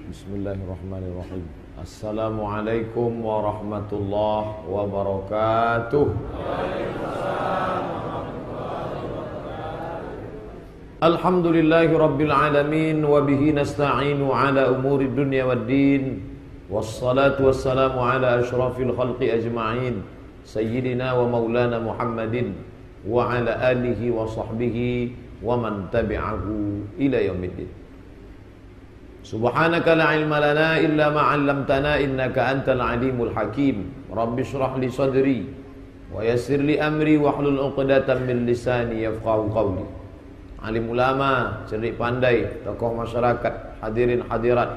Bismillahirrahmanirrahim. Assalamualaikum warahmatullahi wabarakatuh. Alhamdulillahi rabbil alamin wa bihi nasta'inu ala umuri dunya waddin. Wassalatu wassalamu ala asyrafil khalqi ajma'in, sayyidina wa maulana Muhammadin wa ala alihi wa sahbihi wa man tabi'ahu ila yaumiddin. Subhanaka la ilma lana illa ma 'allamtana innaka antal alimul hakim. Rabbi shrah li sadri wa yassir li amri wahlul 'uqdatam min lisani yafqahu qawli. Alim ulama, cerdik pandai, tokoh masyarakat, hadirin hadirat,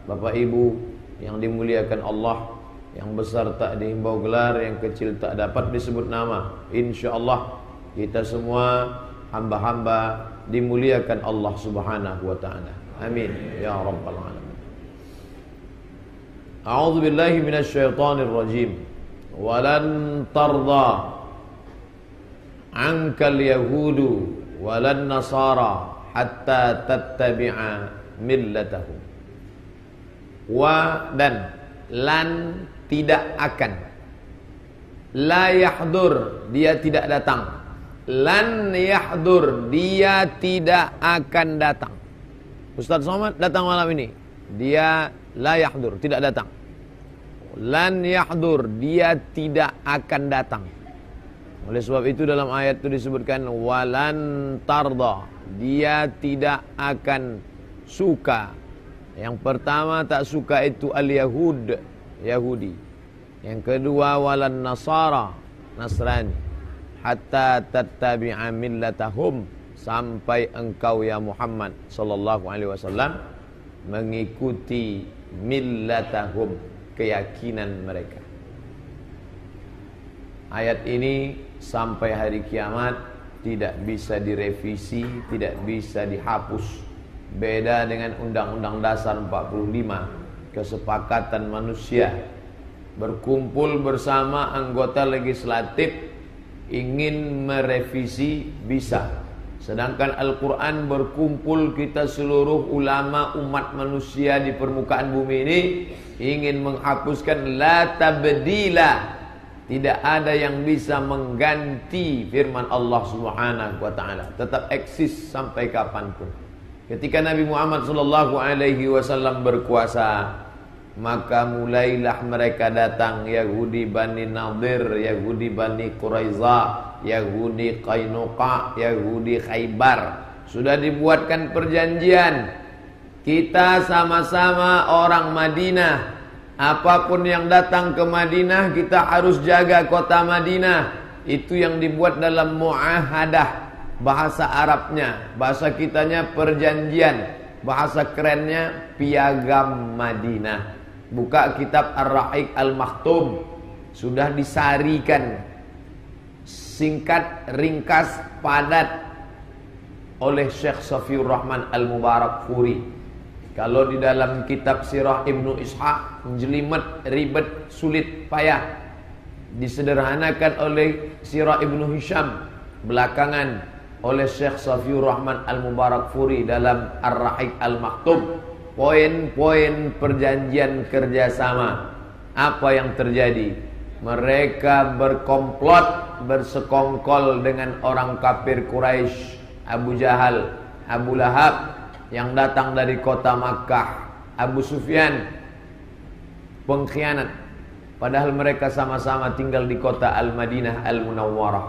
Bapak Ibu yang dimuliakan Allah, yang besar tak dihimbau gelar, yang kecil tak dapat disebut nama. Insyaallah kita semua hamba-hamba dimuliakan Allah Subhanahu wa taala. Amin ya rabbal alamin. A'udzu billahi minasyaitonir rajim. Walan tarda 'ankal yahudu walan nasara hatta tattabi'a millatahum. Wa dan lan tidak akan. La yahdur, dia tidak datang. Lan yahdur, dia tidak akan datang. Ustaz Somad datang malam ini, dia la yahdur, tidak datang. Lan yahdur, dia tidak akan datang. Oleh sebab itu dalam ayat itu disebutkan walan tarda, dia tidak akan suka. Yang pertama tak suka itu al-yahud, Yahudi. Yang kedua walan nasara, Nasrani. Hatta tattabi'a millatahum, sampai engkau ya Muhammad sallallahu alaihi wasallam mengikuti millatahum, keyakinan mereka. Ayat ini sampai hari kiamat tidak bisa direvisi, tidak bisa dihapus. Beda dengan Undang-Undang Dasar 45, kesepakatan manusia berkumpul bersama anggota legislatif ingin merevisi bisa. Sedangkan Al-Quran berkumpul kita seluruh ulama umat manusia di permukaan bumi ini ingin menghapuskan la tabdila. Tidak ada yang bisa mengganti firman Allah Subhanahu wa taala. Tetap eksis sampai kapanpun. Ketika Nabi Muhammad sallallahu alaihi wasallam berkuasa, maka mulailah mereka datang, Yahudi Bani Nadir, Yahudi Bani Quraiza, Yahudi Qainuqa, Yahudi Khaybar. Sudah dibuatkan perjanjian, kita sama-sama orang Madinah. Apapun yang datang ke Madinah, kita harus jaga kota Madinah. Itu yang dibuat dalam muahadah, bahasa Arabnya. Bahasa kitanya perjanjian, bahasa kerennya piagam Madinah. Buka kitab Ar-Rahiq Al-Maktum, sudah disarikan singkat, ringkas, padat oleh Syekh Safiur Rahman Al-Mubarakfuri. Kalau di dalam kitab Sirah Ibnu Ishaq jelimet, ribet, sulit, payah. Disederhanakan oleh Sirah Ibnu Hisham belakangan oleh Syekh Safiur Rahman Al-Mubarakfuri dalam Ar-Rahiq Al-Maktum. Poin-poin perjanjian kerjasama. Apa yang terjadi? Mereka berkomplot, bersekongkol dengan orang kafir Quraisy, Abu Jahal, Abu Lahab, yang datang dari kota Makkah, Abu Sufyan, pengkhianat. Padahal mereka sama-sama tinggal di kota Al-Madinah Al-Munawwarah.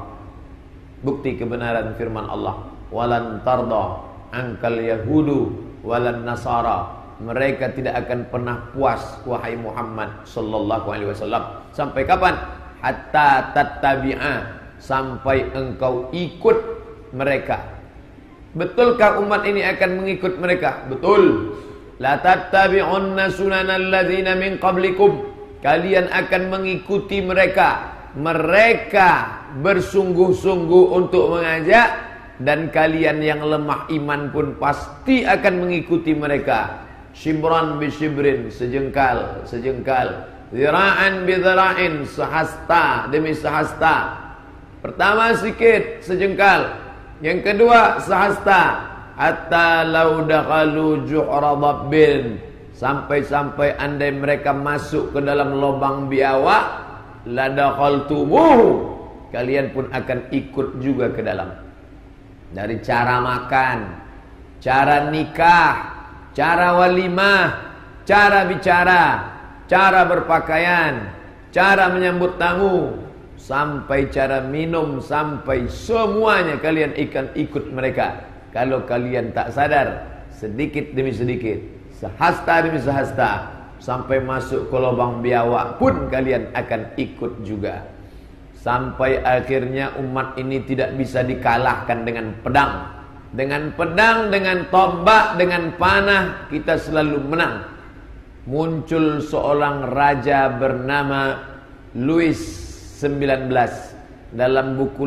Bukti kebenaran firman Allah, walan tarda ankal yahudu walan nasara. Mereka tidak akan pernah puas, wahai Muhammad sallallahu alaihi wasallam. Sampai kapan? Hatta tattabi'a, sampai engkau ikut mereka. Betulkah umat ini akan mengikut mereka? Betul. La tattabi'unna sunanal ladzina min qablikum. Kalian akan mengikuti mereka. Mereka bersungguh-sungguh untuk mengajak, dan kalian yang lemah iman pun pasti akan mengikuti mereka. Shibran bi shibrin, sejengkal sejengkal, zira'an bi zira'in, sehasta demi sehasta. Pertama sedikit, sejengkal. Yang kedua sehasta. Hatta law dakhalu juhra dabbin, Sampai-sampai andai mereka masuk ke dalam lubang biawak, ladakhaltumuh, kalian pun akan ikut juga ke dalam. Dari cara makan, cara nikah, cara walimah, cara bicara, cara berpakaian, cara menyambut tamu, sampai cara minum, sampai semuanya kalian akan ikut mereka. Kalau kalian tak sadar, sedikit demi sedikit, sehasta demi sehasta, sampai masuk ke lubang biawak pun kalian akan ikut juga. Sampai akhirnya umat ini tidak bisa dikalahkan dengan pedang. Dengan pedang, dengan tombak, dengan panah, kita selalu menang. Muncul seorang raja bernama Louis XIX. Dalam buku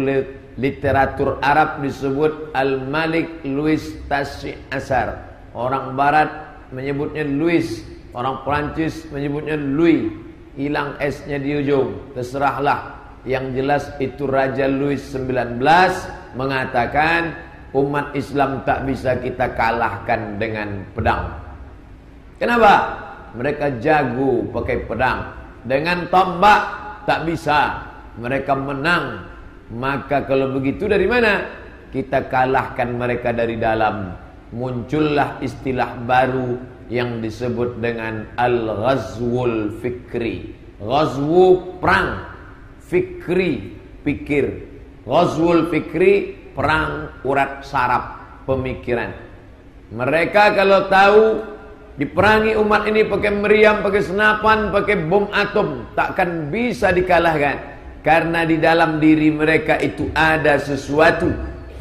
literatur Arab disebut Al-Malik Louis Tasi Asar. Orang barat menyebutnya Louis, orang Perancis menyebutnya Louis. Hilang S-nya di ujung, terserahlah. Yang jelas itu Raja Louis XIX mengatakan umat Islam tak bisa kita kalahkan dengan pedang. Kenapa? Mereka jago pakai pedang. Dengan tombak tak bisa. Mereka menang. Maka kalau begitu dari mana? Kita kalahkan mereka dari dalam. Muncullah istilah baru yang disebut dengan Al-Ghazwul Fikri. Ghazwu perang, fikri pikir. Ghazwul Fikri perang urat saraf pemikiran. Mereka kalau tahu diperangi umat ini pakai meriam, pakai senapan, pakai bom atom, takkan bisa dikalahkan. Karena di dalam diri mereka itu ada sesuatu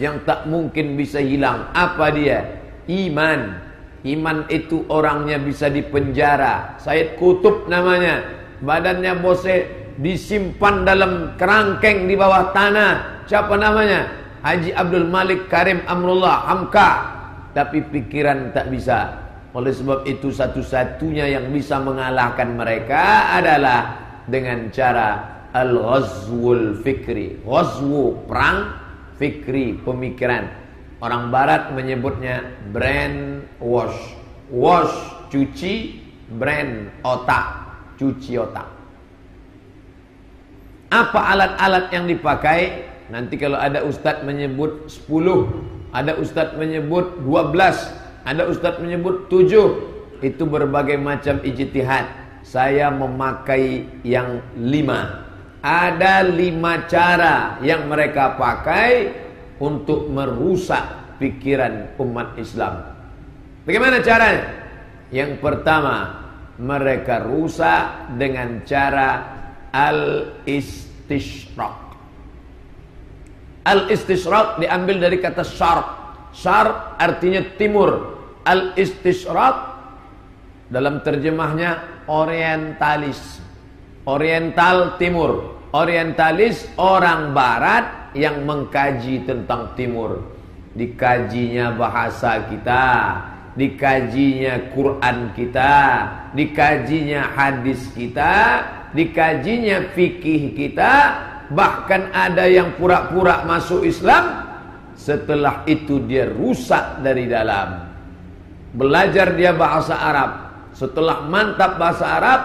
yang tak mungkin bisa hilang. Apa dia? Iman. Iman itu orangnya bisa dipenjara. Said Qutb namanya. Badannya bosek, disimpan dalam kerangkeng di bawah tanah. Siapa namanya? Haji Abdul Malik Karim Amrullah Hamka. Tapi pikiran tak bisa. Oleh sebab itu satu-satunya yang bisa mengalahkan mereka adalah dengan cara Al-Ghazwul Fikri. Ghazwu perang, fikri pemikiran. Orang barat menyebutnya brain wash. Wash cuci, brain otak, cuci otak. Apa alat-alat yang dipakai? Nanti kalau ada ustadz menyebut 10, ada ustadz menyebut 12, ada ustadz menyebut 7. Itu berbagai macam ijtihad. Saya memakai yang 5. Ada 5 cara yang mereka pakai untuk merusak pikiran umat Islam. Bagaimana caranya? Yang pertama, mereka rusak dengan cara al-istishraq. Al-istishraq diambil dari kata syarq. Syarq artinya timur. Al-istishraq dalam terjemahnya orientalis. Oriental timur. Orientalis orang barat yang mengkaji tentang timur. Dikajinya bahasa kita, dikajinya Quran kita, dikajinya hadis kita, dikajinya fikih kita. Bahkan ada yang pura-pura masuk Islam, setelah itu dia rusak dari dalam. Belajar dia bahasa Arab, setelah mantap bahasa Arab,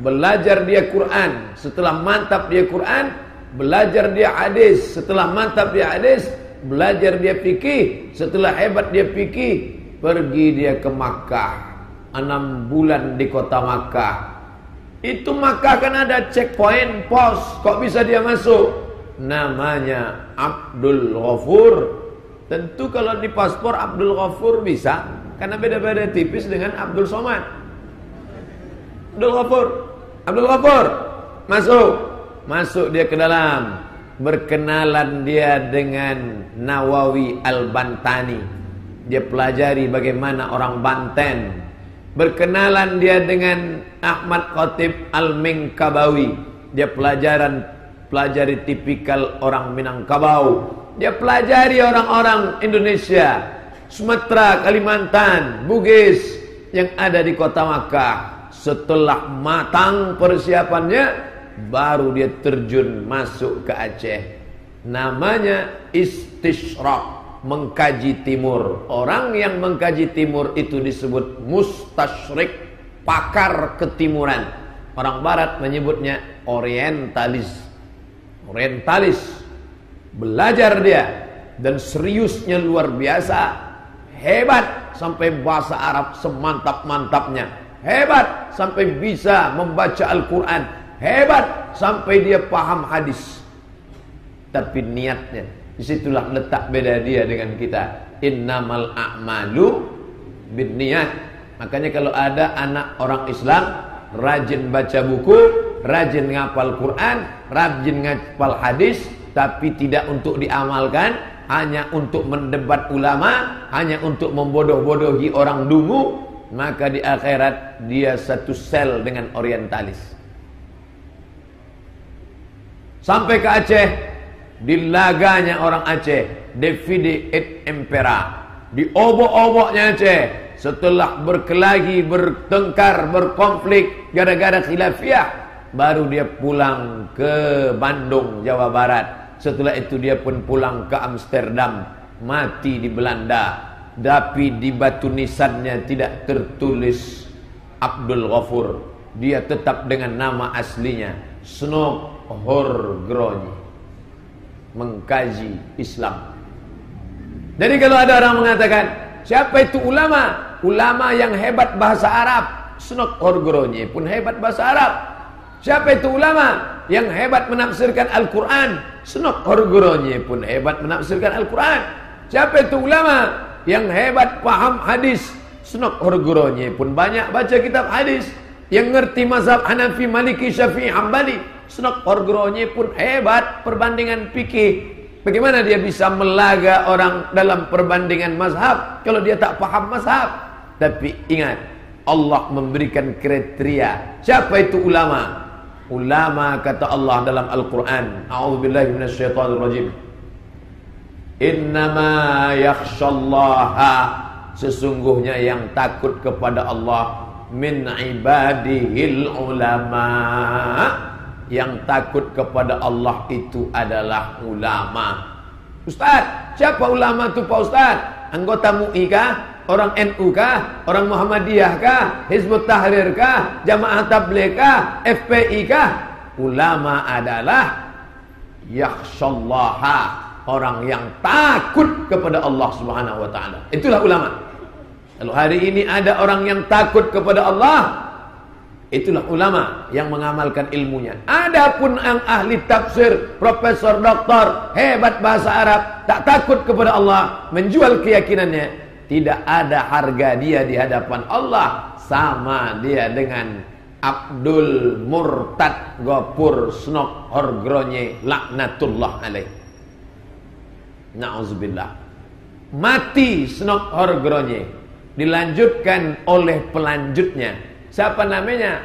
belajar dia Quran. Setelah mantap dia Quran, belajar dia hadis. Setelah mantap dia hadis, belajar dia fikih. Setelah hebat dia fikih, pergi dia ke Makkah. 6 bulan di kota Makkah. Itu Makkah kan ada checkpoint pos. Kok bisa dia masuk? Namanya Abdul Ghafur. Tentu kalau di paspor Abdul Ghafur bisa, karena beda-beda tipis dengan Abdul Somad. Abdul Ghafur, Abdul Ghafur, masuk dia ke dalam. Berkenalan dia dengan Nawawi Al-Bantani. Dia pelajari bagaimana orang Banten. Berkenalan dia dengan Ahmad Khatib Al-Minkabawi. Dia pelajari tipikal orang Minangkabau. Dia pelajari orang-orang Indonesia, Sumatera, Kalimantan, Bugis yang ada di kota Makkah. Setelah matang persiapannya, baru dia terjun masuk ke Aceh. Namanya istishraq, mengkaji timur. Orang yang mengkaji timur itu disebut mustasyrik. pakar ketimuran. Orang barat menyebutnya orientalis. Orientalis. Belajar dia dan seriusnya luar biasa. Hebat sampai bahasa Arab semantap-mantapnya. Hebat sampai bisa membaca Al-Quran. Hebat sampai dia paham hadis. Tapi niatnya, disitulah letak beda dia dengan kita. Innamal a'malu binniyat. Makanya kalau ada anak orang Islam rajin baca buku, rajin ngapal Quran, rajin ngapal hadis, tapi tidak untuk diamalkan, hanya untuk mendebat ulama, hanya untuk membodoh-bodohi orang dungu, maka di akhirat dia satu sel dengan orientalis. Sampai ke Aceh, di laganya orang Aceh, Divide et Impera, di obok-oboknya Aceh, setelah berkelahi, bertengkar, berkonflik gara-gara khilafiyah, baru dia pulang ke Bandung, Jawa Barat. Setelah itu dia pun pulang ke Amsterdam, mati di Belanda. Tapi di batu nisannya tidak tertulis Abdul Ghafur. Dia tetap dengan nama aslinya, Snok Horgroni, mengkaji Islam. Jadi kalau ada orang mengatakan, siapa itu ulama? Ulama yang hebat bahasa Arab. Snok Horgroni pun hebat bahasa Arab. Siapa itu ulama yang hebat menafsirkan Al-Quran? Snok Horgroni pun hebat menafsirkan Al-Quran. Siapa itu ulama yang hebat paham hadis? Snok Horgroni pun banyak baca kitab hadis. Yang ngerti mazhab Hanafi, Maliki, Syafi'i, Hambali. Snok Horgroni pun hebat perbandingan fikih. Bagaimana dia bisa melaga orang dalam perbandingan mazhab kalau dia tak paham mazhab? Tapi ingat, Allah memberikan kriteria. Siapa itu ulama? Ulama, kata Allah dalam Al-Quran, a'udzubillahi minasyaitonirrajim, innama yakhshallaha, sesungguhnya yang takut kepada Allah, min ibadihil ulama, yang takut kepada Allah itu adalah ulama. Ustaz, siapa ulama itu Pak Ustaz? Anggota MUI kah? Orang NU kah? Orang Muhammadiyah kah? Hizbut Tahrir kah? Jamaah Tabligh kah? FPI kah? Ulama adalah yakhshallaha, orang yang takut kepada Allah Subhanahu wa taala. Itulah ulama. Kalau hari ini ada orang yang takut kepada Allah, itulah ulama yang mengamalkan ilmunya. Adapun yang ahli tafsir, profesor, doktor, hebat bahasa Arab, tak takut kepada Allah, menjual keyakinannya, tidak ada harga dia di hadapan Allah. Sama dia dengan Abdul Murtad Ghafur Snok Horgroni laknatullah alaih. Na'udzubillah. Mati Snok Horgroni, dilanjutkan oleh pelanjutnya. Siapa namanya?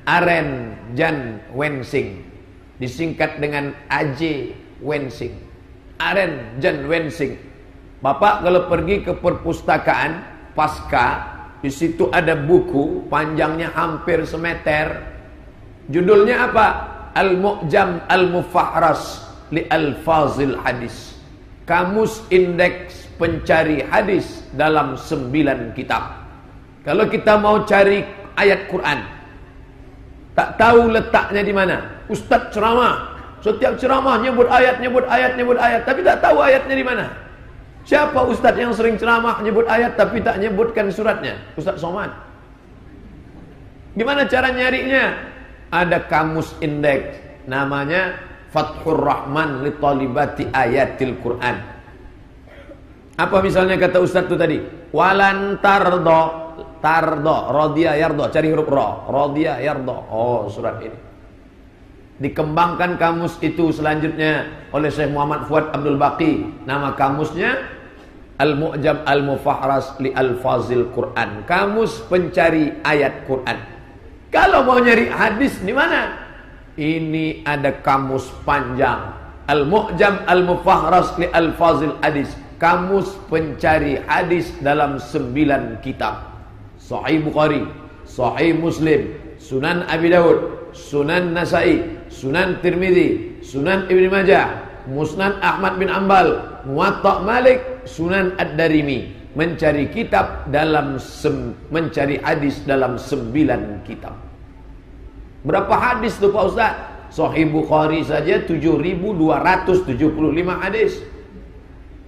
Aren Jan Wensing, disingkat dengan AJ Wensing. Aren Jan Wensing. Bapak kalau pergi ke perpustakaan Pasca, di situ ada buku panjangnya hampir semeter. Judulnya apa? Al-Mu'jam Al-Mufahras li Al-Fazil Hadis. Kamus Indeks Pencari Hadis dalam 9 kitab. Kalau kita mau cari ayat Quran, tak tahu letaknya di mana. Ustaz ceramah, setiap ceramah nyebut ayat, tapi tak tahu ayatnya di mana. Siapa ustaz yang sering ceramah nyebut ayat tapi tak nyebutkan suratnya? Ustaz Somad. Gimana cara nyarinya? Ada kamus indeks, namanya Fathur Rahman li Talibati Ayatil Quran. Apa misalnya kata ustaz itu tadi? Walan tardo, radiya yardo, cari huruf ra, radiya yardo. Oh, surat ini. Dikembangkan kamus itu selanjutnya oleh Syekh Muhammad Fuad Abdul Baqi. Nama kamusnya Al-Mu'jam Al-Mufahras li Al-Fazil Quran. Kamus pencari ayat Quran. Kalau mau nyari hadis di mana? Ini ada kamus panjang, Al-Mu'jam Al-Mufahras li Al-Fazil Hadis. Kamus pencari hadis dalam 9 kitab. Sahih Bukhari, Sahih Muslim, Sunan Abi Daud, Sunan Nasai, Sunan Tirmidzi, Sunan Ibn Majah, Musnad Ahmad bin Ambal, Muwatta Malik, Sunan Ad-Darimi. mencari kitab dalam mencari hadis dalam 9 kitab. Berapa hadis tuh Pak Ustaz? Sahih Bukhari saja 7.275 hadis.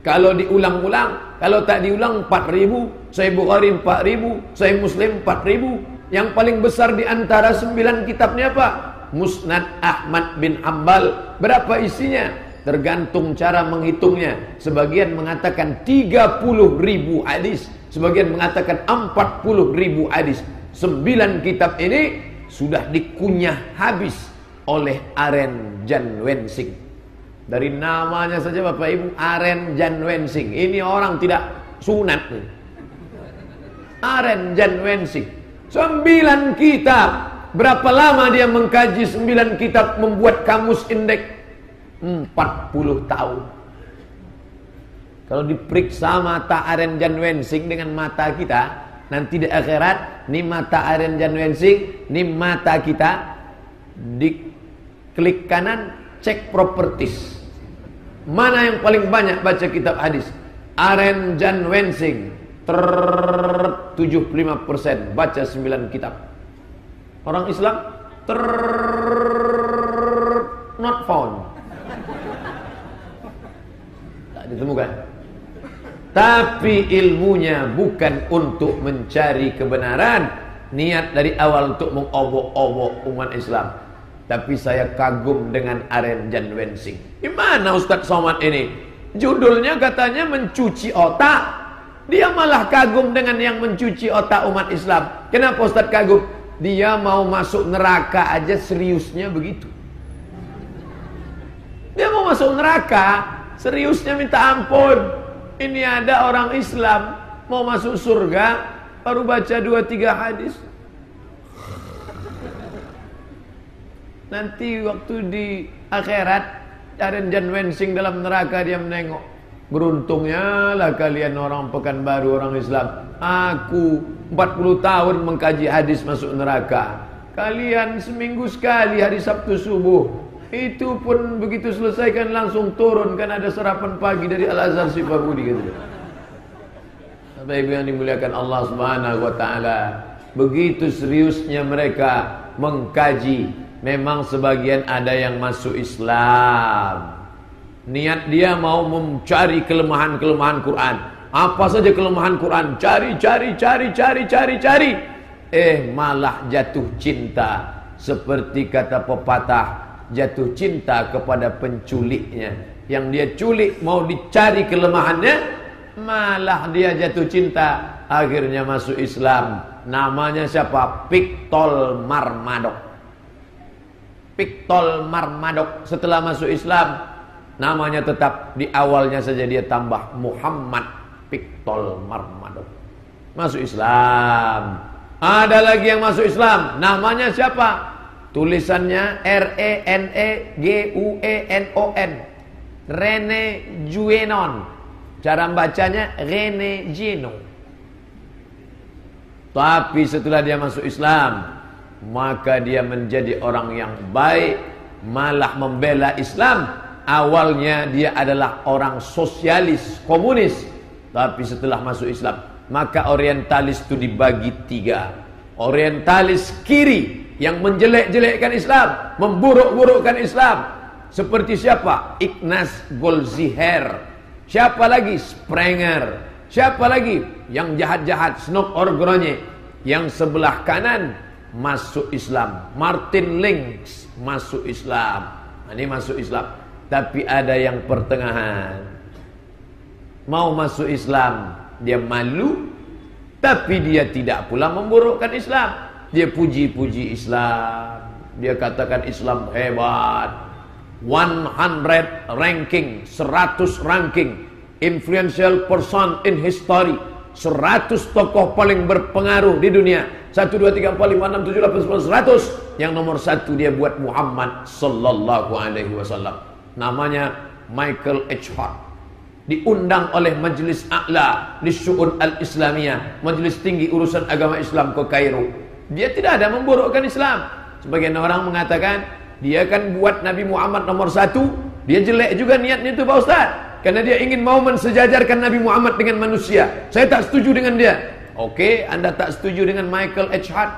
Kalau diulang-ulang, kalau tak diulang 4.000, Sahih Bukhari 4.000, Sahih Muslim 4.000. Yang paling besar di antara 9 kitabnya apa? Musnad Ahmad bin Hanbal. Berapa isinya? Tergantung cara menghitungnya. Sebagian mengatakan 30.000 hadis, sebagian mengatakan 40.000 hadis. 9 kitab ini sudah dikunyah habis oleh Aren Jan Wensing. Dari namanya saja Bapak Ibu, Aren Jan Wensing. Ini orang tidak sunat. Aren Jan Wensing 9 kitab. Berapa lama dia mengkaji 9 kitab, membuat kamus indeks? 40 tahun. Kalau diperiksa mata Aren Jan Wensing dengan mata kita, nanti di akhirat, nih mata Aren Jan Wensing, nih mata kita, diklik kanan, cek properties. Mana yang paling banyak baca kitab hadis? Aren Jan Wensing 75% baca 9 kitab. Orang Islam not found, tak ditemukan. Tapi ilmunya bukan untuk mencari kebenaran, niat dari awal untuk mengobok-obok umat Islam. Tapi saya kagum dengan Aren Jan Wensing. Gimana Ustaz Somad ini? Judulnya katanya mencuci otak. Dia malah kagum dengan yang mencuci otak umat Islam. Kenapa Ustaz kagum? Dia mau masuk neraka aja seriusnya begitu. Dia mau masuk neraka, seriusnya minta ampun. Ini ada orang Islam mau masuk surga, baru baca 2-3 hadis. Nanti waktu di akhirat, Aren Jan Wensing dalam neraka dia menengok. Beruntungnya lah kalian orang Pekanbaru, orang Islam. Aku 40 tahun mengkaji hadis masuk neraka. Kalian seminggu sekali hari Sabtu subuh. Itu pun begitu selesaikan langsung turun, kan ada sarapan pagi dari Al-Azhar Sifabudi gitu. Bapak Ibu yang dimuliakan Allah Subhanahu wa taala, begitu seriusnya mereka mengkaji. Memang sebagian ada yang masuk Islam. Niat dia mau mencari kelemahan-kelemahan Quran. Apa saja kelemahan Quran, cari. Malah jatuh cinta. Seperti kata pepatah, jatuh cinta kepada penculiknya. Yang dia culik mau dicari kelemahannya, malah dia jatuh cinta. Akhirnya masuk Islam. Namanya siapa? Pictol Marmadok. Pictol Marmadok setelah masuk Islam, namanya tetap di awalnya saja dia tambah Muhammad Pictol Marmadok. Masuk Islam. Ada lagi yang masuk Islam, namanya siapa? Tulisannya R-E-N-E-G-U-E-N-O-N, Rene Guénon. Cara bacanya Rene Guénon. Tapi setelah dia masuk Islam, maka dia menjadi orang yang baik, malah membela Islam. Awalnya dia adalah orang sosialis, komunis. Tapi setelah masuk Islam, maka orientalis itu dibagi 3. Orientalis kiri yang menjelek-jelekkan Islam, memburuk-burukkan Islam. Seperti siapa? Ignaz Goldziher. Siapa lagi? Sprenger. Siapa lagi? Yang jahat-jahat, Snok Orgronye. Yang sebelah kanan masuk Islam, Martin Links masuk Islam. Ini masuk Islam. Tapi ada yang pertengahan, mau masuk Islam, dia malu, tapi dia tidak pula memburukkan Islam. Dia puji-puji Islam, dia katakan Islam hebat. 100 ranking, 100 ranking, influential person in history. 100 tokoh paling berpengaruh di dunia. 1, 2, 3, 4, 5, 6, 7, 8, 9, 100. Yang nomor 1 dia buat Muhammad sallallahu alaihi wasallam. Namanya Michael H. Hart. Diundang oleh Majelis A'la di Syu'un Al-Islamiyah, Majelis Tinggi Urusan Agama Islam ke Kairo. Dia tidak ada memburukkan Islam. Sebagian orang mengatakan dia kan buat Nabi Muhammad nomor 1, dia jelek juga niatnya itu Pak Ustaz. karena dia ingin mau mensejajarkan Nabi Muhammad dengan manusia. Saya tak setuju dengan dia. Oke, Anda tak setuju dengan Michael H. Hart.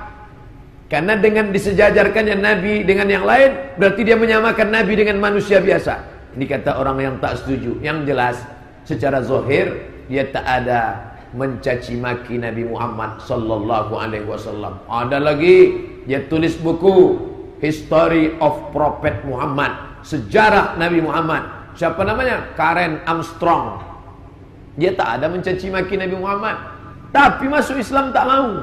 Karena dengan disejajarkannya Nabi dengan yang lain, berarti dia menyamakan Nabi dengan manusia biasa. Ini kata orang yang tak setuju. Yang jelas, secara zahir dia tak ada mencaci maki Nabi Muhammad sallallahu alaihi wasallam. Ada lagi dia tulis buku History of Prophet Muhammad, sejarah Nabi Muhammad. Siapa namanya? Karen Armstrong. Dia tak ada mencaci maki Nabi Muhammad, tapi masuk Islam tak mau.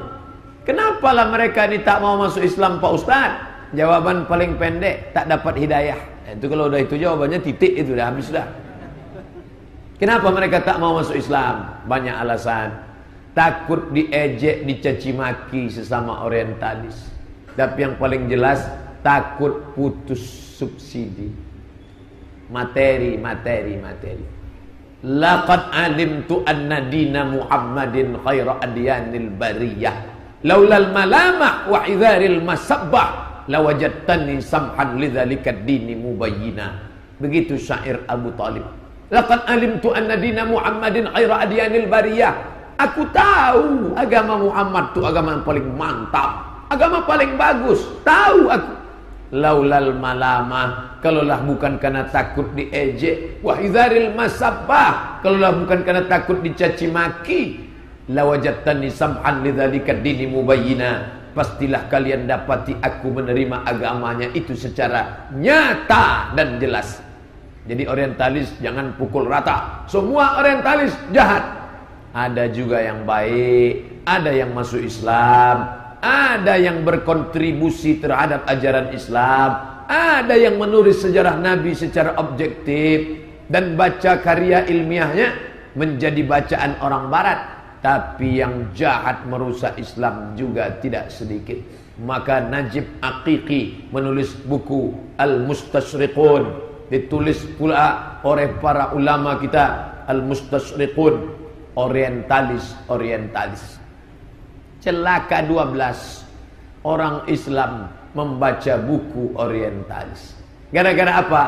Kenapalah mereka ini tak mau masuk Islam, Pak Ustaz? Jawaban paling pendek, tak dapat hidayah. Itu kalau udah itu jawabannya titik, itu dah habis dah. Kenapa mereka tak mau masuk Islam? Banyak alasan. Takut diejek, dicaci maki sesama orientalis. Tapi yang paling jelas, takut putus subsidi. Materi. Laqad alimtu anna dina Muhammadin khaira adyanil bariyah. Laulal malamah wa idharil masabbah lawajadtani samhan lidzalika dini mubayyina. Begitu syair Abu Talib. Laqad alimtu anna dina Muhammadin khaira adyanil bariyah. Aku tahu agama Muhammad itu agama yang paling mantap, agama paling bagus. Tahu aku. Laulal malamah, kalaulah bukan karena takut diejek, wa idzaril masabbah, kalaulah bukan karena takut dicaci maki, lawajadtani sam'an lidzalika dini mubayyina. Pastilah kalian dapati aku menerima agamanya itu secara nyata dan jelas. Jadi orientalis jangan pukul rata. Semua orientalis jahat. Ada juga yang baik, ada yang masuk Islam, ada yang berkontribusi terhadap ajaran Islam, ada yang menulis sejarah Nabi secara objektif dan baca karya ilmiahnya menjadi bacaan orang barat. Tapi yang jahat merusak Islam juga tidak sedikit. Maka Najib Aqiqi menulis buku Al-Mustashriqun, ditulis pula oleh para ulama kita, Al-Mustashriqun, orientalis. Celaka 12 orang Islam membaca buku orientalis. Gara-gara apa?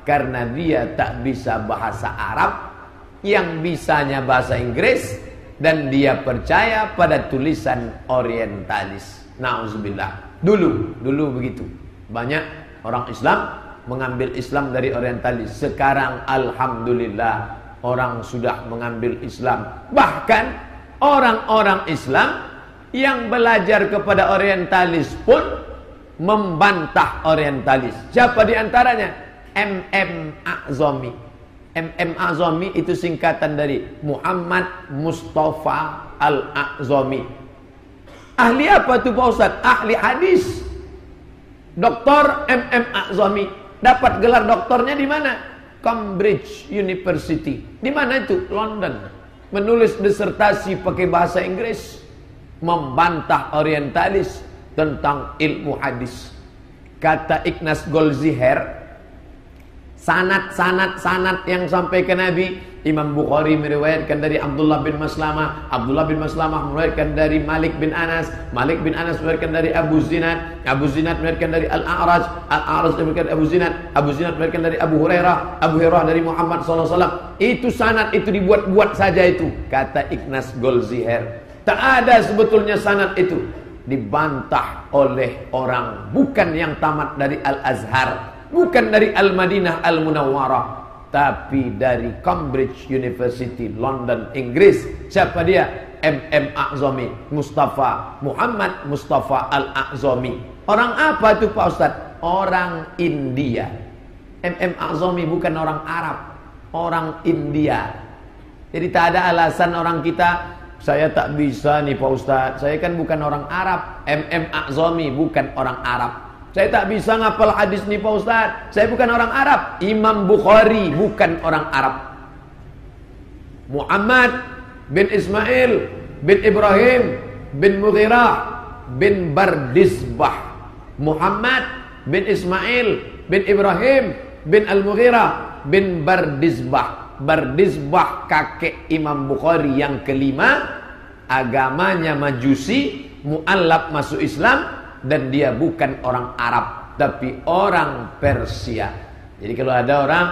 Karena dia tak bisa bahasa Arab, yang bisanya bahasa Inggris, dan dia percaya pada tulisan orientalis. Nauzubillah. Dulu begitu. Banyak orang Islam mengambil Islam dari orientalis. Sekarang alhamdulillah orang sudah mengambil Islam. Bahkan orang-orang Islam yang belajar kepada orientalis pun membantah orientalis. Siapa di antaranya? M.M. A'zami. M.M. A'zami itu singkatan dari Muhammad Mustafa Al-A'zami. Ahli apa tuh Pak Ustaz? Ahli hadis. Dr. M.M. A'zami dapat gelar doktornya di mana? Cambridge University. Di mana itu? London. Menulis disertasi pakai bahasa Inggris, membantah orientalis tentang ilmu hadis. Kata Ignaz Goldziher, sanad yang sampai ke Nabi, Imam Bukhari meriwayatkan dari Abdullah bin Maslamah, Abdullah bin Maslamah meriwayatkan dari Malik bin Anas, Malik bin Anas meriwayatkan dari Abu Zinad, Abu Zinad meriwayatkan dari Al-A'raj, Al-A'raj meriwayatkan dari Abu Zinad, Abu Zinad meriwayatkan dari Abu Hurairah, Abu Hurairah dari Muhammad SAW. Itu sanad itu dibuat-buat saja itu, kata Ignaz Goldziher. Tak ada sebetulnya sanad itu. Dibantah oleh orang bukan yang tamat dari Al-Azhar, bukan dari Al-Madinah Al-Munawwarah, tapi dari Cambridge University, London, Inggris. Siapa dia? M.M. A'zami, Muhammad Mustafa Al-A'zami. Orang apa itu Pak Ustaz? Orang India. M.M. A'zami bukan orang Arab, orang India. Jadi tak ada alasan orang kita, saya tak bisa nih Pak Ustaz, saya kan bukan orang Arab. M.M. A'zami bukan orang Arab. Saya tak bisa ngapal hadis nih Pak Ustaz, saya bukan orang Arab. Imam Bukhari bukan orang Arab. Muhammad bin Ismail bin Ibrahim bin Mughirah bin Bardizbah. Muhammad bin Ismail bin Ibrahim bin Al-Mughirah bin Bardizbah. Bardizbah kakek Imam Bukhari yang kelima, agamanya Majusi, mu'allab masuk Islam, dan dia bukan orang Arab tapi orang Persia. Jadi kalau ada orang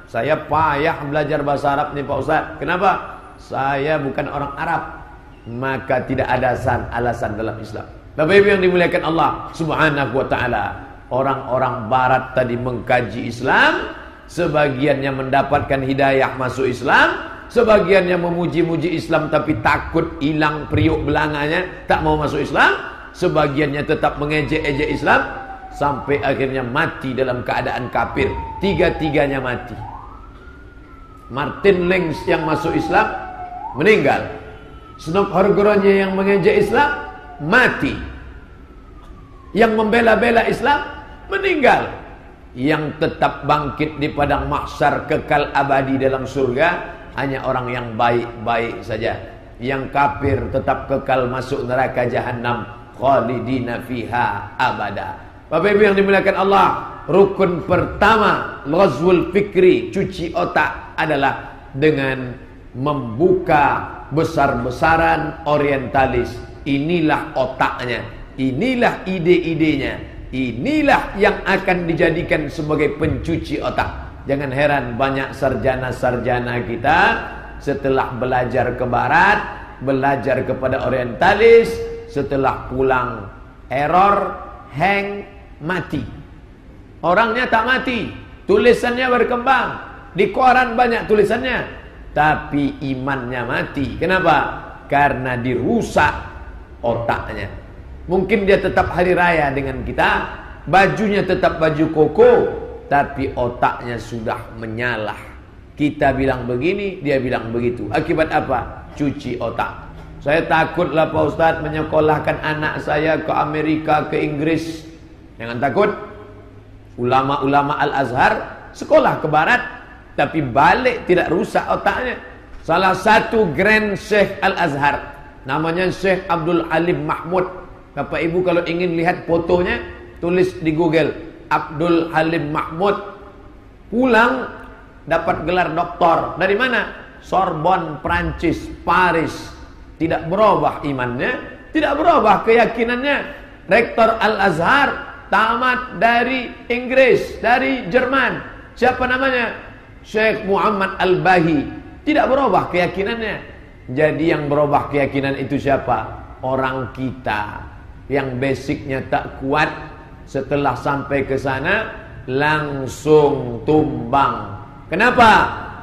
Saya payah belajar bahasa Arab nih Pak Ustaz. Kenapa? Saya bukan orang Arab. Maka tidak ada alasan dalam Islam. Bapak Ibu yang dimuliakan Allah Subhanahu wa ta'ala. Orang-orang barat tadi mengkaji Islam, sebagiannya mendapatkan hidayah masuk Islam, sebagiannya memuji-muji Islam tapi takut hilang periuk belanganya, tak mau masuk Islam, sebagiannya tetap mengejek-ejek Islam sampai akhirnya mati dalam keadaan kafir. Tiga-tiganya mati. Martin Lings yang masuk Islam meninggal. Snoop Horgoronye yang mengejek Islam mati. Yang membela-bela Islam meninggal. Yang tetap bangkit di padang mahsyar kekal abadi dalam surga hanya orang yang baik-baik saja. Yang kafir tetap kekal masuk neraka jahanam, khalidina fiha abada. Bapak Ibu yang dimuliakan Allah, rukun pertama ghazwul fikri, cuci otak, adalah dengan membuka besar-besaran orientalis. Inilah otaknya, inilah ide-idenya, inilah yang akan dijadikan sebagai pencuci otak. Jangan heran banyak sarjana-sarjana kita setelah belajar ke barat, belajar kepada orientalis, setelah pulang error, hang, mati. Orangnya tak mati, tulisannya berkembang, di koran banyak tulisannya, tapi imannya mati. Kenapa? Karena dirusak otaknya. Mungkin dia tetap hari raya dengan kita, bajunya tetap baju koko, tapi otaknya sudah menyalah. Kita bilang begini, dia bilang begitu. Akibat apa? Cuci otak. Saya takutlah Pak Ustadz menyekolahkan anak saya ke Amerika, ke Inggris. Jangan takut. Ulama-ulama Al-Azhar sekolah ke barat, tapi balik tidak rusak otaknya. Salah satu Grand Syekh Al-Azhar, namanya Syekh Abdul Halim Mahmud. Bapak Ibu kalau ingin lihat fotonya, tulis di Google Abdul Halim Mahmud. Pulang dapat gelar doktor. Dari mana? Sorbonne, Prancis, Paris. Tidak berubah imannya, tidak berubah keyakinannya. Rektor Al-Azhar tamat dari Inggris, dari Jerman. Siapa namanya? Syekh Muhammad Al-Bahi. Tidak berubah keyakinannya. Jadi yang berubah keyakinan itu siapa? Orang kita yang basicnya tak kuat, setelah sampai ke sana langsung tumbang. Kenapa?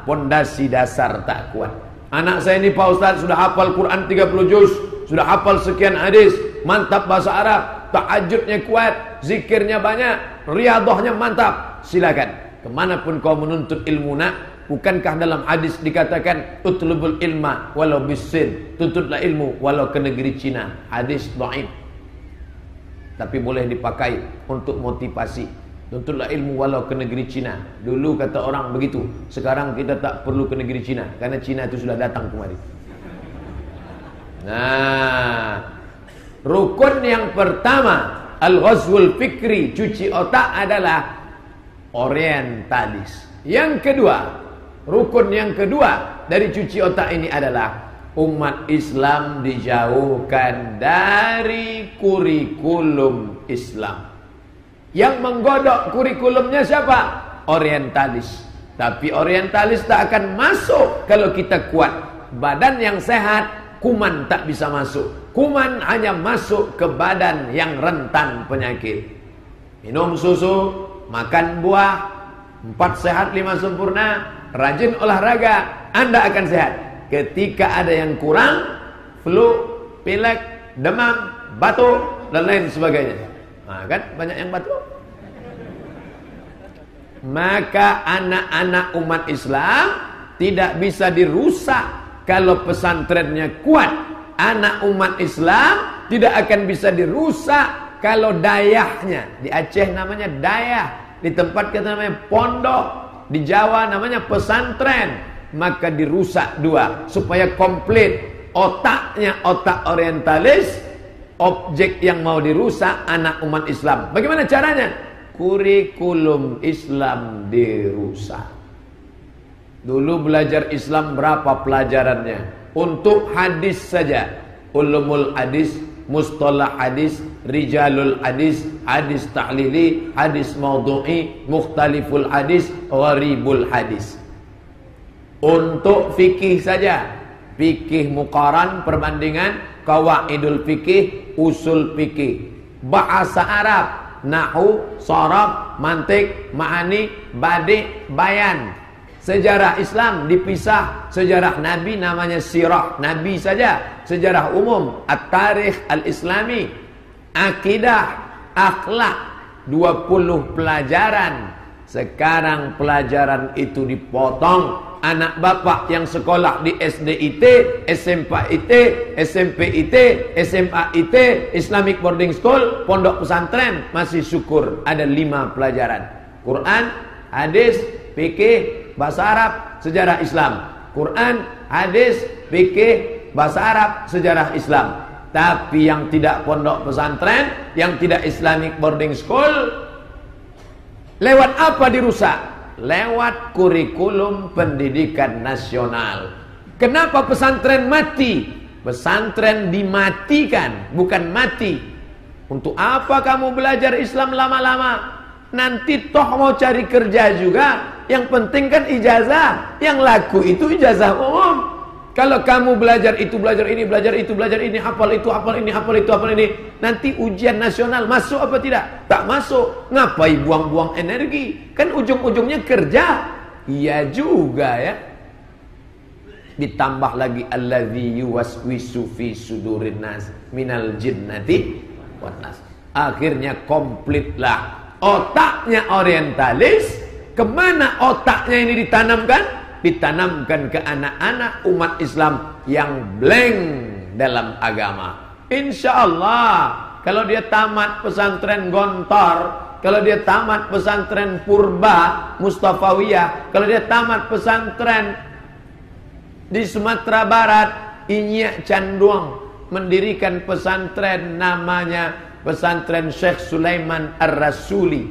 Pondasi dasar tak kuat. Anak saya ini Pak Ustadz sudah hafal Quran 30 juz, sudah hafal sekian hadis, mantap bahasa Arab, tahajudnya kuat, zikirnya banyak, riyadhahnya mantap. Silakan, kemanapun kau menuntut ilmu nak. Bukankah dalam hadis dikatakan utlubul ilma walau bisin, tuntutlah ilmu walau ke negeri Cina. Hadis dhaif, tapi boleh dipakai untuk motivasi. Tuntutlah ilmu walau ke negeri Cina. Dulu kata orang begitu, sekarang kita tak perlu ke negeri Cina, karena Cina itu sudah datang kemari. Nah, rukun yang pertama al-ghazwul fikri, cuci otak, adalah orientalis. Yang kedua, rukun yang kedua dari cuci otak ini adalah umat Islam dijauhkan dari kurikulum Islam. Yang menggodok kurikulumnya siapa? Orientalis. Tapi orientalis tak akan masuk kalau kita kuat. Badan yang sehat, kuman tak bisa masuk. Kuman hanya masuk ke badan yang rentan penyakit. Minum susu, makan buah, 4 sehat 5 sempurna, rajin olahraga, Anda akan sehat. Ketika ada yang kurang, flu, pilek, demam, batuk, dan lain sebagainya. Nah, kan banyak yang batuk. Maka anak-anak umat Islam tidak bisa dirusak kalau pesantrennya kuat. Anak umat Islam tidak akan bisa dirusak kalau dayahnya. Di Aceh namanya dayah, di tempat kita namanya pondok, di Jawa namanya pesantren. Maka dirusak dua supaya komplit. Otaknya otak orientalis, objek yang mau dirusak anak umat Islam. Bagaimana caranya? Kurikulum Islam dirusak. Dulu belajar Islam berapa pelajarannya? Untuk hadis saja, ulumul hadis mustalah hadis, rijalul hadis, hadis ta'lili, hadis maudhu'i, mukhtaliful hadis, gharibul hadis. Untuk fikih saja, fikih muqaran, perbandingan, qawaidul fikih, usul fikih, bahasa Arab, nahwu, sharaf, mantik, ma'ani, badi, bayan. Sejarah Islam dipisah, sejarah Nabi namanya sirah Nabi saja, sejarah umum, at-tarikh al-islami, akidah, akhlak, 20 pelajaran. Sekarang pelajaran itu dipotong. Anak bapak yang sekolah di SDIT, SMP IT, SMA IT, Islamic Boarding School, pondok pesantren, masih syukur ada 5 pelajaran. Quran, hadis, fikih, bahasa Arab, sejarah Islam. Quran, hadis, fikih, bahasa Arab, sejarah Islam. Tapi yang tidak pondok pesantren, yang tidak Islamic Boarding School, lewat apa dirusak? Lewat kurikulum pendidikan nasional. Kenapa pesantren mati? Pesantren dimatikan, bukan mati. Untuk apa kamu belajar Islam lama-lama? Nanti toh mau cari kerja juga, yang penting kan ijazah. Yang laku itu ijazah umum. Kalau kamu belajar itu, belajar ini, belajar itu, belajar ini, hafal itu, hafal ini, hafal itu, hafal ini, nanti ujian nasional masuk apa tidak? Tak masuk. Ngapain buang-buang energi? Kan ujung-ujungnya kerja. Iya juga ya. Ditambah lagi allazi yuwaswisu fi sudurin nas minal jinnati wan nas. Akhirnya komplitlah. Otaknya orientalis. Kemana otaknya ini ditanamkan? Ditanamkan ke anak-anak umat Islam yang blank dalam agama. Insya Allah, kalau dia tamat pesantren Gontor, kalau dia tamat pesantren Purba Mustafawiyah, kalau dia tamat pesantren di Sumatera Barat, Inyak Canduang mendirikan pesantren namanya pesantren Syekh Sulaiman Ar-Rasuli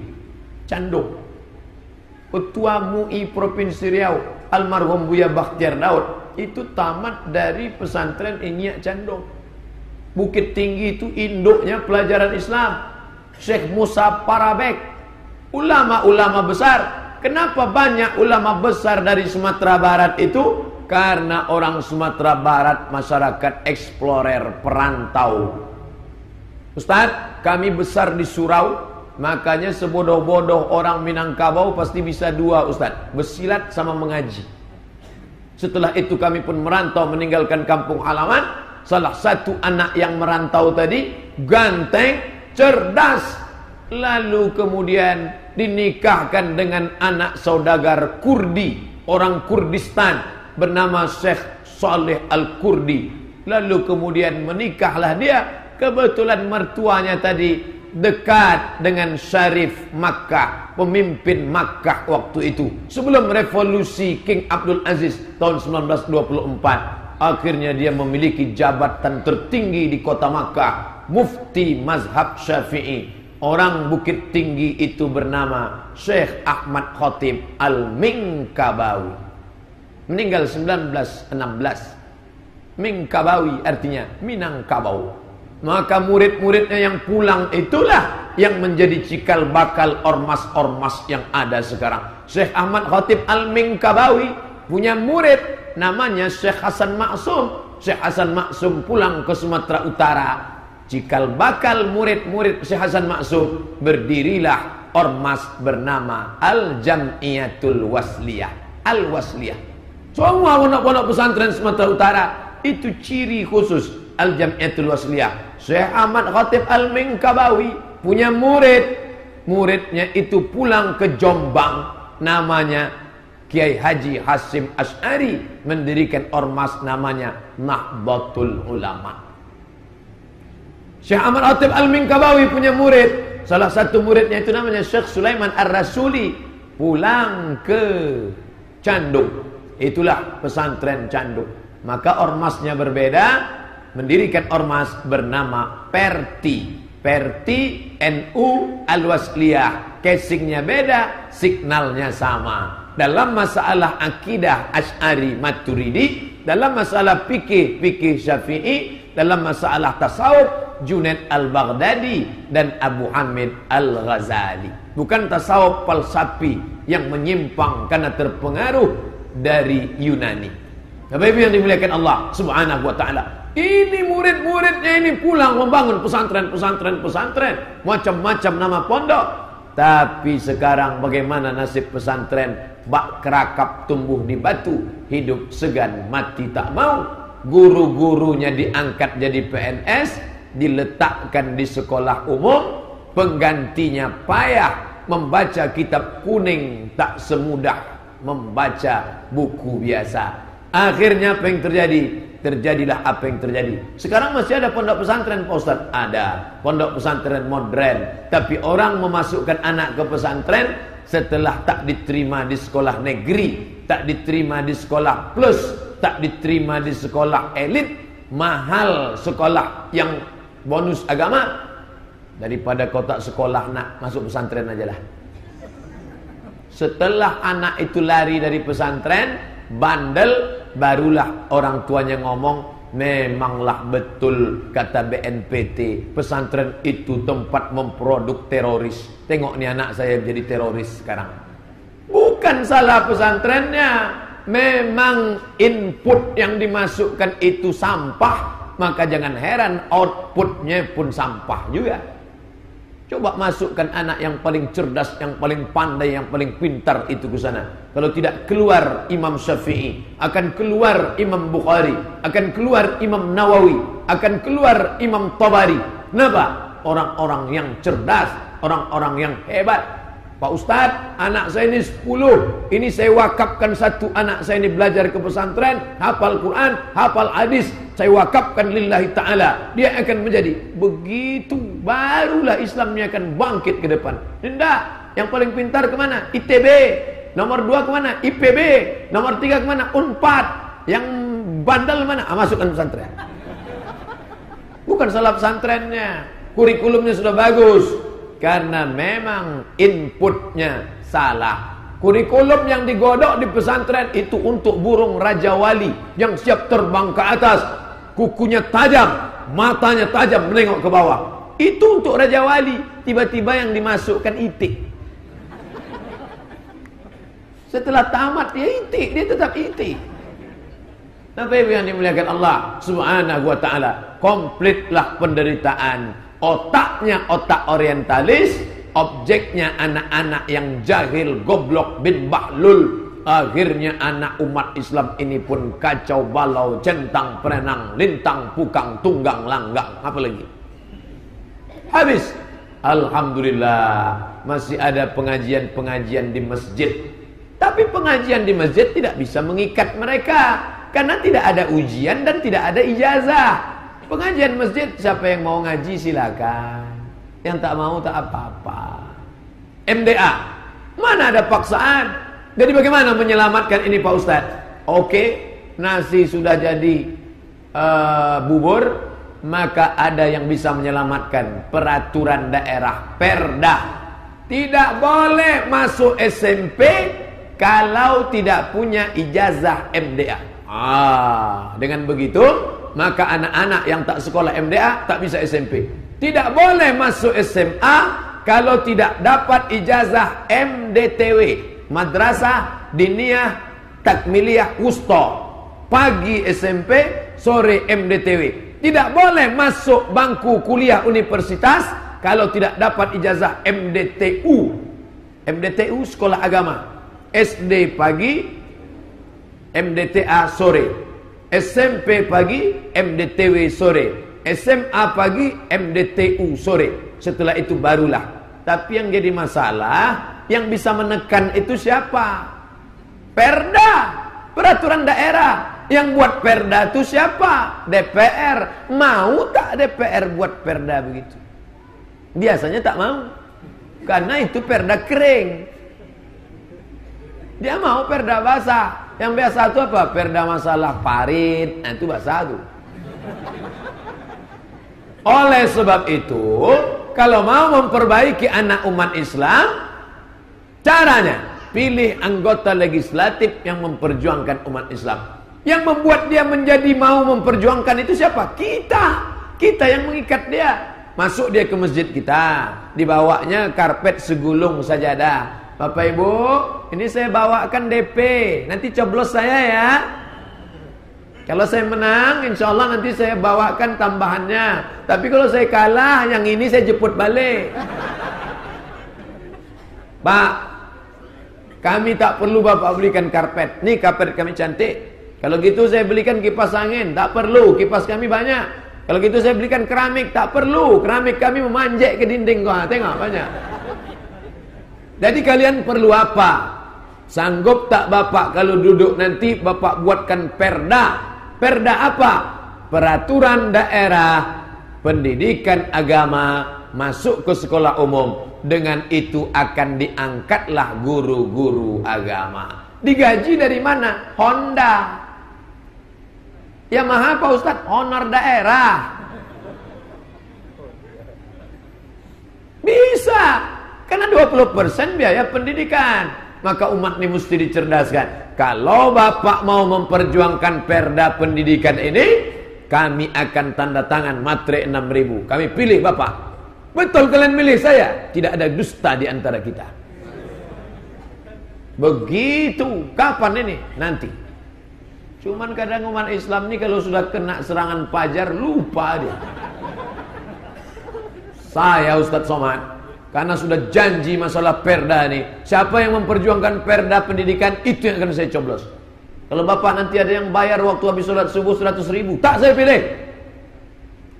Candung. Ketua MUI Provinsi Riau almarhum Buya Bakhtiar Daud itu tamat dari pesantren Inyak Candung. Bukit Tinggi itu induknya pelajaran Islam. Syekh Musa Parabek, ulama-ulama besar. Kenapa banyak ulama besar dari Sumatera Barat itu? Karena orang Sumatera Barat masyarakat eksplorer, perantau. Ustaz, kami besar di surau. Makanya sebodoh-bodoh orang Minangkabau pasti bisa 2 Ustaz, bersilat sama mengaji. Setelah itu kami pun merantau meninggalkan kampung halaman. Salah satu anak yang merantau tadi ganteng, cerdas, lalu kemudian dinikahkan dengan anak saudagar Kurdi, orang Kurdistan, bernama Syekh Saleh Al-Kurdi. Lalu kemudian menikahlah dia. Kebetulan mertuanya tadi dekat dengan Syarif Makkah, pemimpin Makkah waktu itu, sebelum revolusi King Abdul Aziz tahun 1924. Akhirnya dia memiliki jabatan tertinggi di kota Makkah, mufti mazhab Syafi'i. Orang Bukit Tinggi itu bernama Syekh Ahmad Khatib Al-Minkabawi, meninggal 1916. Minkabawi artinya Minangkabau. Maka murid-muridnya yang pulang itulah yang menjadi cikal bakal ormas-ormas yang ada sekarang. Syekh Ahmad Khatib Al-Minkabawi punya murid namanya Syekh Hasan Maksum. Syekh Hasan Maksum pulang ke Sumatera Utara. Cikal bakal murid-murid Syekh Hasan Maksum, berdirilah ormas bernama Al-Jam'iyatul Wasliyah. Al-Wasliyah. Semua pondok-pondok pesantren Sumatera Utara itu ciri khusus Al-Jam'iyatul Wasliyah. Syekh Ahmad Khatib Al-Minkabawi punya murid. Muridnya itu pulang ke Jombang, namanya Kiai Haji Hasim Asy'ari, mendirikan ormas namanya Nahdlatul Ulama. Syekh Ahmad Khatib Al-Minkabawi punya murid. Salah satu muridnya itu namanya Syekh Sulaiman Ar-Rasuli, pulang ke Candung. Itulah pesantren Candung. Maka ormasnya berbeda. Mendirikan ormas bernama Perti. Perti NU Al-Wasliyah. Casingnya beda, signalnya sama. Dalam masalah akidah Asy'ari Maturidi, dalam masalah fikih Syafi'i, dalam masalah tasawuf Junaid al-Baghdadi dan Abu Hamid al-Ghazali. Bukan tasawuf falsafi yang menyimpang karena terpengaruh dari Yunani. Bapak Ibu yang dimuliakan Allah Subhanahu wa taala. Ini murid-muridnya ini pulang membangun pesantren, macam-macam nama pondok. Tapi sekarang bagaimana nasib pesantren? Bak kerakap tumbuh di batu, hidup segan mati tak mau. Guru-gurunya diangkat jadi PNS, diletakkan di sekolah umum, penggantinya payah membaca kitab kuning tak semudah membaca buku biasa. Akhirnya apa yang terjadi? Terjadilah apa yang terjadi. Sekarang masih ada pondok pesantren, Pak Ustaz? Ada. Pondok pesantren modern. Tapi orang memasukkan anak ke pesantren setelah tak diterima di sekolah negeri, tak diterima di sekolah plus, tak diterima di sekolah elit, mahal sekolah yang bonus agama. Daripada kotak sekolah nak masuk pesantren aja lah. Setelah anak itu lari dari pesantren, bandel, barulah orang tuanya ngomong, memanglah betul kata BNPT, pesantren itu tempat memproduk teroris. Tengok nih anak saya jadi teroris sekarang. Bukan salah pesantrennya, memang input yang dimasukkan itu sampah, maka jangan heran outputnya pun sampah juga. Coba masukkan anak yang paling cerdas, yang paling pandai, yang paling pintar itu ke sana. Kalau tidak keluar Imam Syafi'i, akan keluar Imam Bukhari, akan keluar Imam Nawawi, akan keluar Imam Tabari. Kenapa? Orang-orang yang cerdas, orang-orang yang hebat. Pak Ustadz, anak saya ini 10. Ini saya wakafkan satu anak saya ini belajar ke pesantren, hafal Quran, hafal hadis. Saya wakafkan lillahi ta'ala. Dia akan menjadi begitu. Barulah Islamnya akan bangkit ke depan. Tidak. Yang paling pintar kemana? ITB. Nomor 2 kemana? IPB. Nomor 3 kemana? Unpad. Yang bandel mana? Masukkan pesantren. Bukan salah pesantrennya. Kurikulumnya sudah bagus. Karena memang inputnya salah. Kurikulum yang digodok di pesantren itu untuk burung Raja Wali yang siap terbang ke atas. Kukunya tajam, matanya tajam menengok ke bawah. Itu untuk Raja Wali. Tiba-tiba yang dimasukkan itik. Setelah tamat dia itik, dia tetap itik. Tapi yang dimuliakan Allah Subhanahu wa taala, komplitlah penderitaan. Otaknya otak orientalis, objeknya anak-anak yang jahil, goblok bin bahlul. Akhirnya anak umat Islam ini pun kacau balau, centang perenang, lintang pukang, tunggang langgang. Apa lagi? Habis. Alhamdulillah masih ada pengajian-pengajian di masjid. Tapi pengajian di masjid tidak bisa mengikat mereka, karena tidak ada ujian dan tidak ada ijazah. Pengajian masjid, siapa yang mau ngaji silakan. Yang tak mau tak apa-apa. MDA, mana ada paksaan. Jadi bagaimana menyelamatkan ini Pak Ustadz? Oke, nasi sudah jadi bubur, maka ada yang bisa menyelamatkan. Peraturan daerah, Perda. Tidak boleh masuk SMP kalau tidak punya ijazah MDA. Dengan begitu maka anak-anak yang tak sekolah MDA tak bisa SMP. Tidak boleh masuk SMA kalau tidak dapat ijazah MDTW, Madrasah Diniyah Takmiliyah Wusta. Pagi SMP, sore MDTW. Tidak boleh masuk bangku kuliah universitas kalau tidak dapat ijazah MDTU. MDTU sekolah agama. SD pagi, MDTA sore. SMP pagi, MDTW sore. SMA pagi, MDTU sore. Setelah itu barulah. Tapi yang jadi masalah, yang bisa menekan itu siapa? Perda, peraturan daerah. Yang buat perda itu siapa? DPR. Mau tak DPR buat perda begitu? Biasanya tak mau. Karena itu perda kering. Dia mau perda basah. Yang biasa itu apa? Perda masalah parit. Nah itu basah tuh. Oleh sebab itu, kalau mau memperbaiki anak umat Islam, caranya pilih anggota legislatif yang memperjuangkan umat Islam. Yang membuat dia menjadi mau memperjuangkan itu siapa? Kita. Kita yang mengikat dia. Masuk dia ke masjid kita, dibawanya karpet segulung sajadah. Bapak Ibu, ini saya bawakan DP, nanti coblos saya ya. Kalau saya menang, insya Allah nanti saya bawakan tambahannya. Tapi kalau saya kalah, yang ini saya jemput balik. Pak, kami tak perlu Bapak belikan karpet. Nih karpet kami cantik. Kalau gitu saya belikan kipas angin. Tak perlu, kipas kami banyak. Kalau gitu saya belikan keramik. Tak perlu, keramik kami memanjat ke dinding. Tengok banyak. Jadi kalian perlu apa? Sanggup tak Bapak kalau duduk nanti Bapak buatkan perda? Perda apa? Peraturan daerah pendidikan agama masuk ke sekolah umum. Dengan itu akan diangkatlah guru-guru agama. Digaji dari mana? Honda. Yamaha Pak Ustadz, honor daerah. Bisa. Karena 20% biaya pendidikan. Maka umat ini mesti dicerdaskan. Kalau Bapak mau memperjuangkan perda pendidikan ini, kami akan tanda tangan matre 6.000. Kami pilih Bapak. Betul kalian milih saya. Tidak ada dusta di antara kita. Begitu. Kapan ini? Nanti. Cuman kadang umat Islam ini kalau sudah kena serangan fajar lupa dia. Saya Ustadz Somad, karena sudah janji masalah perda ini, siapa yang memperjuangkan perda pendidikan itu yang akan saya coblos. Kalau Bapak nanti ada yang bayar waktu habis sholat subuh 100.000, tak saya pilih.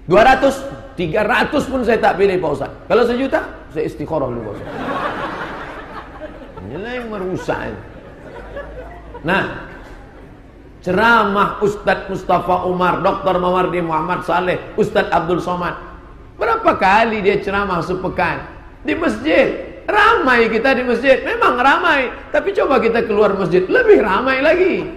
200, 300 pun saya tak pilih Pak Ustadz. Kalau 1 juta, saya istikharah dulu Pak Ustadz. Inilah yang merusak. Nah, ceramah Ustadz Mustafa Umar, Dr. Mawardi Muhammad Saleh, Ustadz Abdul Somad. Berapa kali dia ceramah sepekan? Di masjid. Ramai kita di masjid. Memang ramai. Tapi coba kita keluar masjid. Lebih ramai lagi.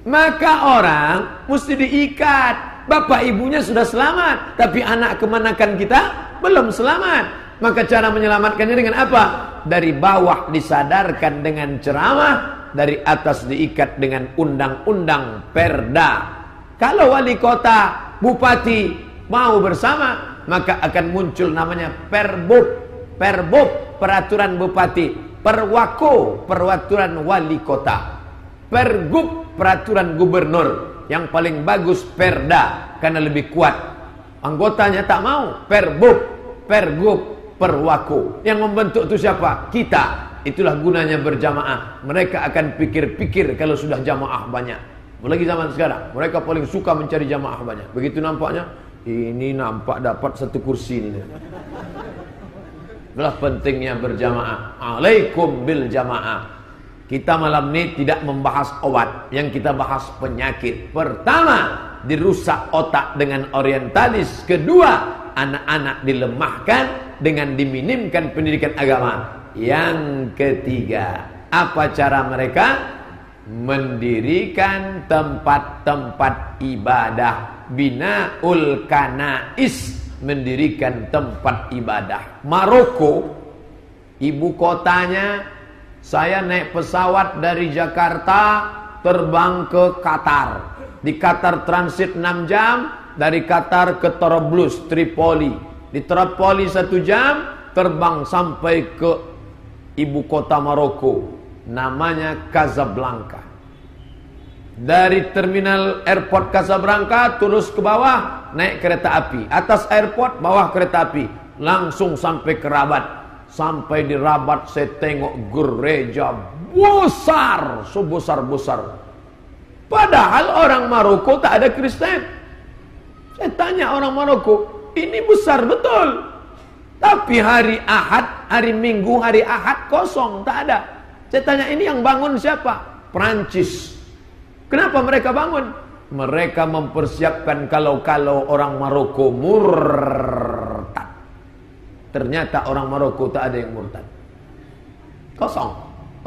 Maka orang mesti diikat. Bapak ibunya sudah selamat. Tapi anak kemanakan kita belum selamat. Maka cara menyelamatkannya dengan apa? Dari bawah disadarkan dengan ceramah. Dari atas diikat dengan undang-undang perda. Kalau wali kota, bupati mau bersama, maka akan muncul namanya perbub. Perbub, peraturan bupati. Perwako, peraturan wali kota. Pergub, peraturan gubernur. Yang paling bagus perda, karena lebih kuat. Anggotanya tak mau. Perbub, pergub, perwako. Yang membentuk itu siapa? Kita. Itulah gunanya berjamaah. Mereka akan pikir-pikir kalau sudah jamaah banyak. Apalagi zaman sekarang, mereka paling suka mencari jamaah banyak. Begitu nampaknya, ini nampak dapat 1 kursi ini. Itulah pentingnya berjamaah. Alaikum bil jamaah. Kita malam ini tidak membahas obat, yang kita bahas penyakit. Pertama, dirusak otak dengan orientalis. Kedua, anak-anak dilemahkan dengan diminimkan pendidikan agama. Yang ketiga, apa cara mereka? Mendirikan tempat-tempat ibadah. Binaul kanais, mendirikan tempat ibadah. Maroko, ibu kotanya, saya naik pesawat dari Jakarta terbang ke Qatar. Di Qatar transit 6 jam, dari Qatar ke Tobruk, Tripoli. Di Tripoli 1 jam, terbang sampai ke ibu kota Maroko, namanya Casablanca. Dari terminal airport Casablanca terus ke bawah, naik kereta api. Atas airport, bawah kereta api, langsung sampai ke Rabat. Sampai di Rabat saya tengok gereja besar, sebesar-besar. Padahal orang Maroko tak ada Kristen. Saya tanya orang Maroko, ini besar betul. Tapi hari Ahad, hari Minggu, hari Ahad kosong, tak ada. Saya tanya, ini yang bangun siapa? Perancis. Kenapa mereka bangun? Mereka mempersiapkan kalau-kalau orang Maroko murtad. Ternyata orang Maroko tak ada yang murtad. Kosong.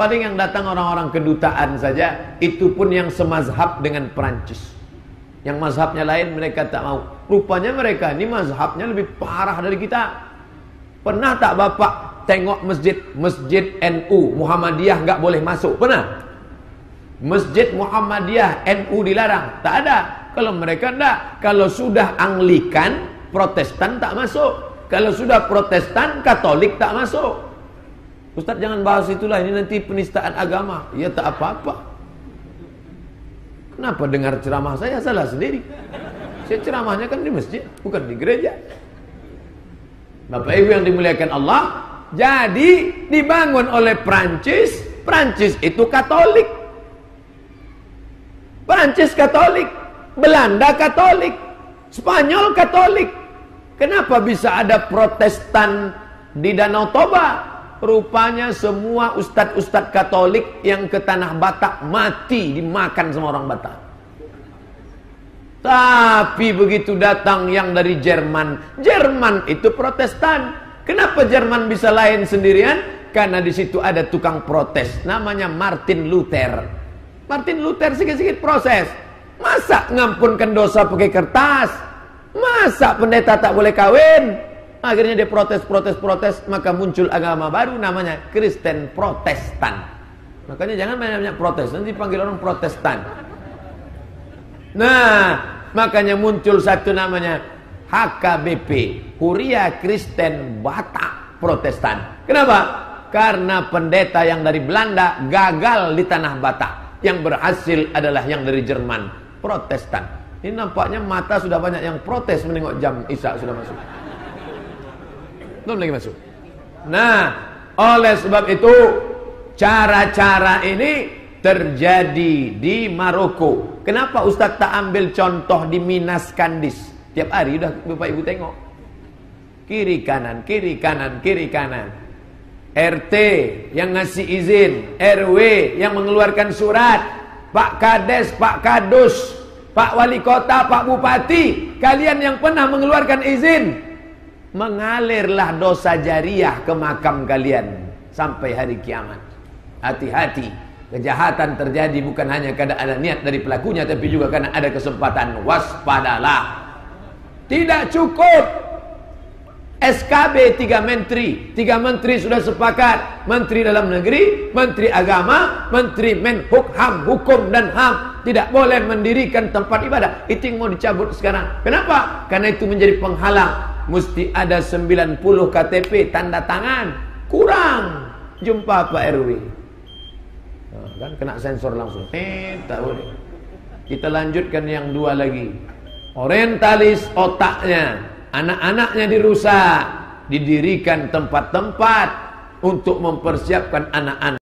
Paling yang datang orang-orang kedutaan saja, itu pun yang semazhab dengan Perancis. Yang mazhabnya lain mereka tak mau. Rupanya mereka ini mazhabnya lebih parah dari kita. Pernah tak Bapak tengok masjid NU Muhammadiyah nggak boleh masuk? Pernah? Masjid Muhammadiyah NU dilarang? Tak ada. Kalau mereka enggak. Kalau sudah Anglikan, Protestan tak masuk. Kalau sudah Protestan, Katolik tak masuk. Ustaz jangan bahas itulah, ini nanti penistaan agama. Ya tak apa-apa. Kenapa dengar ceramah saya salah sendiri? Saya ceramahnya kan di masjid, bukan di gereja. Bapak Ibu yang dimuliakan Allah, jadi dibangun oleh Prancis. Prancis itu Katolik. Prancis Katolik, Belanda Katolik, Spanyol Katolik. Kenapa bisa ada Protestan di Danau Toba? Rupanya semua ustadz-ustadz Katolik yang ke Tanah Batak mati dimakan sama orang Batak. Tapi begitu datang yang dari Jerman, Jerman itu Protestan. Kenapa Jerman bisa lain sendirian? Karena di situ ada tukang protes, namanya Martin Luther. Martin Luther sikit-sikit proses. Masa ngampunkan dosa pakai kertas? Masa pendeta tak boleh kawin? Akhirnya dia protes, maka muncul agama baru namanya Kristen Protestan. Makanya jangan banyak protes, nanti panggil orang Protestan. Nah, makanya muncul satu namanya HKBP, Huria Kristen Batak Protestan. Kenapa? Karena pendeta yang dari Belanda gagal di Tanah Batak. Yang berhasil adalah yang dari Jerman, Protestan. Ini nampaknya mata sudah banyak yang protes menengok jam Isya sudah masuk. Belum lagi masuk. Nah, oleh sebab itu cara-cara ini terjadi di Maroko. Kenapa Ustaz tak ambil contoh di Minas Kandis? Tiap hari udah Bapak Ibu tengok. Kiri kanan, kiri kanan, kiri kanan. RT yang ngasih izin, RW yang mengeluarkan surat, Pak Kades, Pak Kadus, Pak Wali Kota, Pak Bupati, kalian yang pernah mengeluarkan izin, mengalirlah dosa jariah ke makam kalian sampai hari kiamat. Hati-hati, kejahatan terjadi bukan hanya karena ada niat dari pelakunya, tapi juga karena ada kesempatan. Waspadalah. Tidak cukup SKB 3 menteri. 3 menteri sudah sepakat. Menteri Dalam Negeri, Menteri Agama, Menteri Menhukum, Hukum dan HAM tidak boleh mendirikan tempat ibadah. Itu yang mau dicabut sekarang. Kenapa? Karena itu menjadi penghalang. Mesti ada 90 KTP tanda tangan. Kurang. Jumpa Pak RW. Nah, kan kena sensor langsung. Tak boleh. Kita lanjutkan yang 2 lagi. Orientalis otaknya, anak-anaknya dirusak, didirikan tempat-tempat untuk mempersiapkan anak-anak